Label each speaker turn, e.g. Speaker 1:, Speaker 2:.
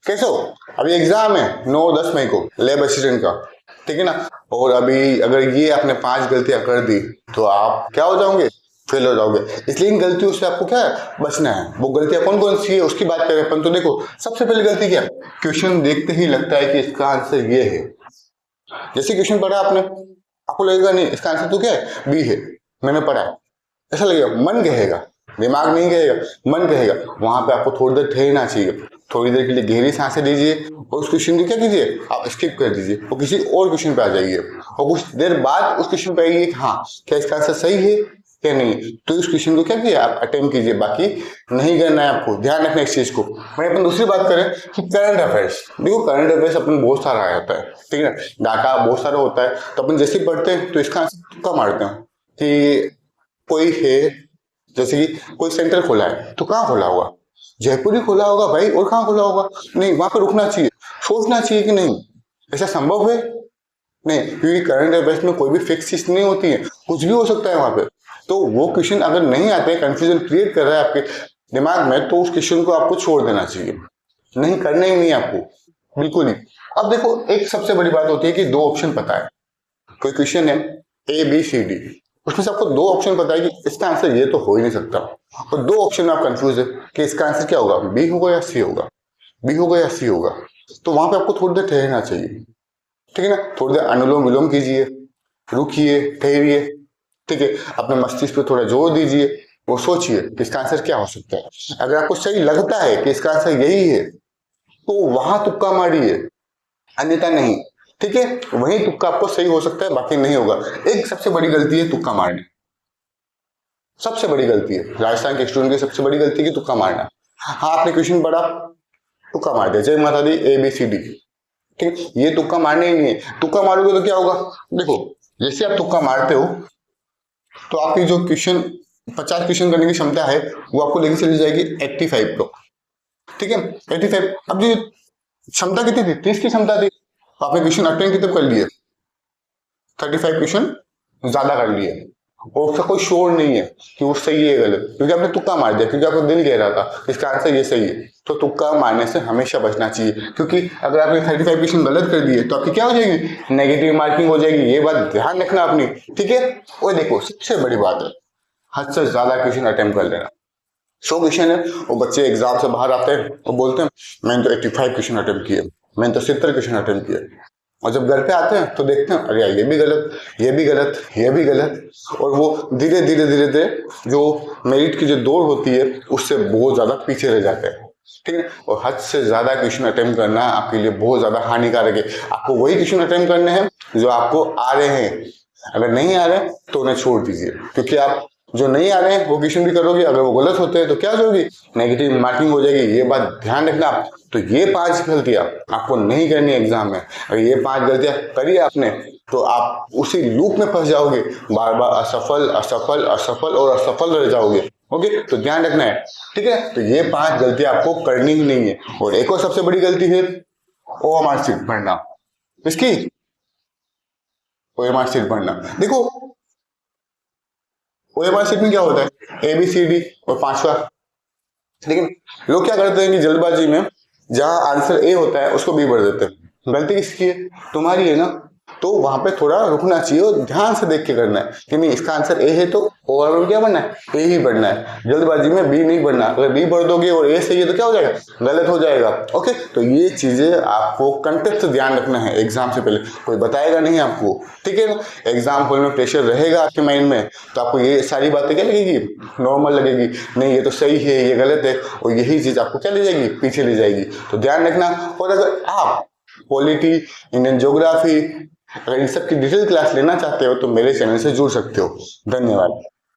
Speaker 1: कैसे हो? अभी एग्जाम है 9-10 मई को लैब असिस्टेंट का, ठीक है ना। और अभी अगर ये आपने 5 गलतियां कर दी तो आप क्या हो जाओगे? फेल हो जाओगे। इसलिए इन गलतियों से आपको क्या है? बचना है। वो गलतियां कौन कौन सी है उसकी बात करें अपन तो देखो, सबसे पहली गलती क्या है? क्वेश्चन देखते ही लगता है कि इसका आंसर ये है। जैसे क्वेश्चन पढ़ा आपने, आपको लगेगा नहीं इसका आंसर तो क्या है? बी है, मैंने पढ़ा है, ऐसा लगेगा। मन कहेगा, दिमाग नहीं कहेगा, मन कहेगा। वहां पे आपको थोड़ी देर ठहरना चाहिए, थोड़ी देर के लिए गहरी सांसें लीजिए और उस क्वेश्चन को क्या कीजिए, आप स्किप कर दीजिए और किसी और क्वेश्चन पे आ जाइए और कुछ देर बाद उस क्वेश्चन पे आइए कि हाँ क्या इसका आंसर सही है क्या नहीं। तो इस क्वेश्चन को क्या कीजिए, आप अटेम्प्ट कीजिए। बाकी नहीं करना है आपको, ध्यान रखना इस चीज को। वहीं अपन दूसरी बात करें कि करंट अफेयर्स, देखो करंट अफेयर्स अपन बहुत सारा आ जाता है, ठीक है ना। डाटा बहुत सारा होता है तो अपन जैसे पढ़ते हैं तो इसका आंसर तुक्का मारते हैं कि कोई है, जैसे कि कोई सेंटर खोला है तो कहाँ खोला होगा? जयपुर ही खोला होगा भाई, और कहाँ खोला होगा? नहीं, वहां पे रुकना चाहिए, सोचना चाहिए कि नहीं ऐसा संभव है। नहीं, क्योंकि करंट अफेयर्स में कोई भी फिक्स चीज नहीं होती है, कुछ भी हो सकता है वहां पे। तो वो क्वेश्चन अगर नहीं आते हैं, कंफ्यूजन क्रिएट कर रहा है आपके दिमाग में, तो उस क्वेश्चन को आपको छोड़ देना चाहिए, नहीं करना ही नहीं आपको, बिल्कुल ही। अब देखो, एक सबसे बड़ी बात होती है कि 2 ऑप्शन पता है। कोई क्वेश्चन है ABCD, उसमें से आपको 2 ऑप्शन पता है कि इसका आंसर ये तो हो ही नहीं सकता, और 2 ऑप्शन में आप कंफ्यूज है कि इसका आंसर क्या होगा, बी होगा या सी होगा, बी होगा या सी होगा। तो वहां पे आपको थोड़ी देर ठहरना चाहिए, ठीक है ना। थोड़ी देर अनुलोम विलोम कीजिए, रुकिए, ठहरिए, ठीक है। अपने मस्तिष्क पे थोड़ा जोर दीजिए, वो सोचिए कि इसका आंसर क्या हो सकता है। अगर आपको सही लगता है कि इसका आंसर यही है तो वहां तुक्का मारिए, अन्यथा नहीं, ठीक है। वही तुक्का आपको सही हो सकता है, बाकी नहीं होगा। एक सबसे बड़ी गलती है तुक्का मारना, सबसे बड़ी गलती है राजस्थान के स्टूडेंट की, सबसे बड़ी गलती है तुक्का मारना। हाँ, आपने क्वेश्चन पढ़ा, तुक्का मार दिया, जय माता दी ABCD, ठीक। ये तुक्का मारने ही नहीं है। तुक्का मारोगे तो क्या होगा? देखो, जैसे आप तुक्का मारते हो तो आपकी जो क्वेश्चन 50 क्वेश्चन करने की क्षमता है वो आपको लेके चली जाएगी 85 को, ठीक है। 85। अब जो क्षमता कितनी थी, 30 की क्षमता थी, तो आपने क्वेश्चन अटेम्प्ट कितने कर लिए? 35 क्वेश्चन ज्यादा कर लिए, और उसका कोई शोर नहीं है कि वो सही है गलत, क्योंकि आपने तुक्का मार दिया, क्योंकि आपको दिल कह रहा था इसका आंसर ये सही है। तो तुक्का मारने से हमेशा बचना चाहिए, क्योंकि अगर आपने 35 क्वेश्चन गलत कर दिए तो आपकी क्या हो जाएगी? नेगेटिव मार्किंग हो जाएगी। ये बात ध्यान रखना अपनी, ठीक है। और देखो, सबसे बड़ी बात है हद से ज्यादा क्वेश्चन अटेम्प्ट कर लेना। 100 क्वेश्चन है, वो बच्चे एग्जाम से बाहर आते हैं और बोलते हैं मैंने तो 85 क्वेश्चन अटेम्प्ट किए, मैंने तो 70 क्वेश्चन अटेम्प्ट किए। और जब घर पे आते हैं तो देखते हैं अरे ये भी गलत, ये भी गलत, ये भी गलत, और वो धीरे धीरे धीरे धीरे जो मेरिट की जो दौड़ होती है उससे बहुत ज्यादा पीछे रह जाते हैं, ठीक है। और हद से ज्यादा क्वेश्चन अटेम्प्ट करना आपके लिए बहुत ज्यादा हानिकारक है। आपको वही क्वेश्चन अटेम्प्ट करने हैं जो आपको आ रहे हैं। अगर नहीं आ रहे तो उन्हें छोड़ दीजिए, क्योंकि आप जो नहीं आ रहे हैं वो क्वेश्चन भी करोगे, अगर वो गलत होते हैं तो क्या होगी? नेगेटिव मार्किंग हो जाएगी। ये बात ध्यान रखना आप। तो ये 5 गलतियां आपको नहीं करनी एग्जाम में। अगर ये 5 गलतियां करी आपने तो आप उसी लूप में फंस जाओगे, बार बार असफल असफल असफल और असफल रह जाओगे। ओके, तो ध्यान रखना है, ठीक है। तो ये 5 गलतियां आपको करनी ही नहीं है। और एक और सबसे बड़ी गलती है OMR शीट पढ़ना। इसकी OMR शीट पढ़ना, देखो OMR शीट में क्या होता है? ABCD और 5वां, लेकिन लोग क्या करते हैं कि जल्दबाजी में जहां आंसर A होता है उसको B भर देते हैं। गलती किसकी है? तुम्हारी है ना। तो वहां पे थोड़ा रुकना चाहिए और ध्यान से देख के करना है कि नहीं इसका आंसर A है तो ओवरऑल क्या बनना है? A ही बढ़ना है। जल्दबाजी में B नहीं बढ़ना। अगर B भर दोगे और A सही है तो क्या हो जाएगा? गलत हो जाएगा। ओके, तो ये चीजें आपको कंटेक्स्ट ध्यान रखना है एग्जाम से पहले, कोई बताएगा नहीं आपको, ठीक है ना। एग्जाम हॉल में प्रेशर रहेगा आपके माइंड में तो आपको ये सारी बातें क्या लगेगी? नॉर्मल लगेगी। नहीं ये तो सही है, ये गलत है, और यही चीज आपको क्या ले जाएगी? पीछे ले जाएगी। तो ध्यान रखना। और अगर आप पॉलिटी, इंडियन ज्योग्राफी, अगर इन सब की डिटेल क्लास लेना चाहते हो तो मेरे चैनल से जुड़ सकते हो। धन्यवाद।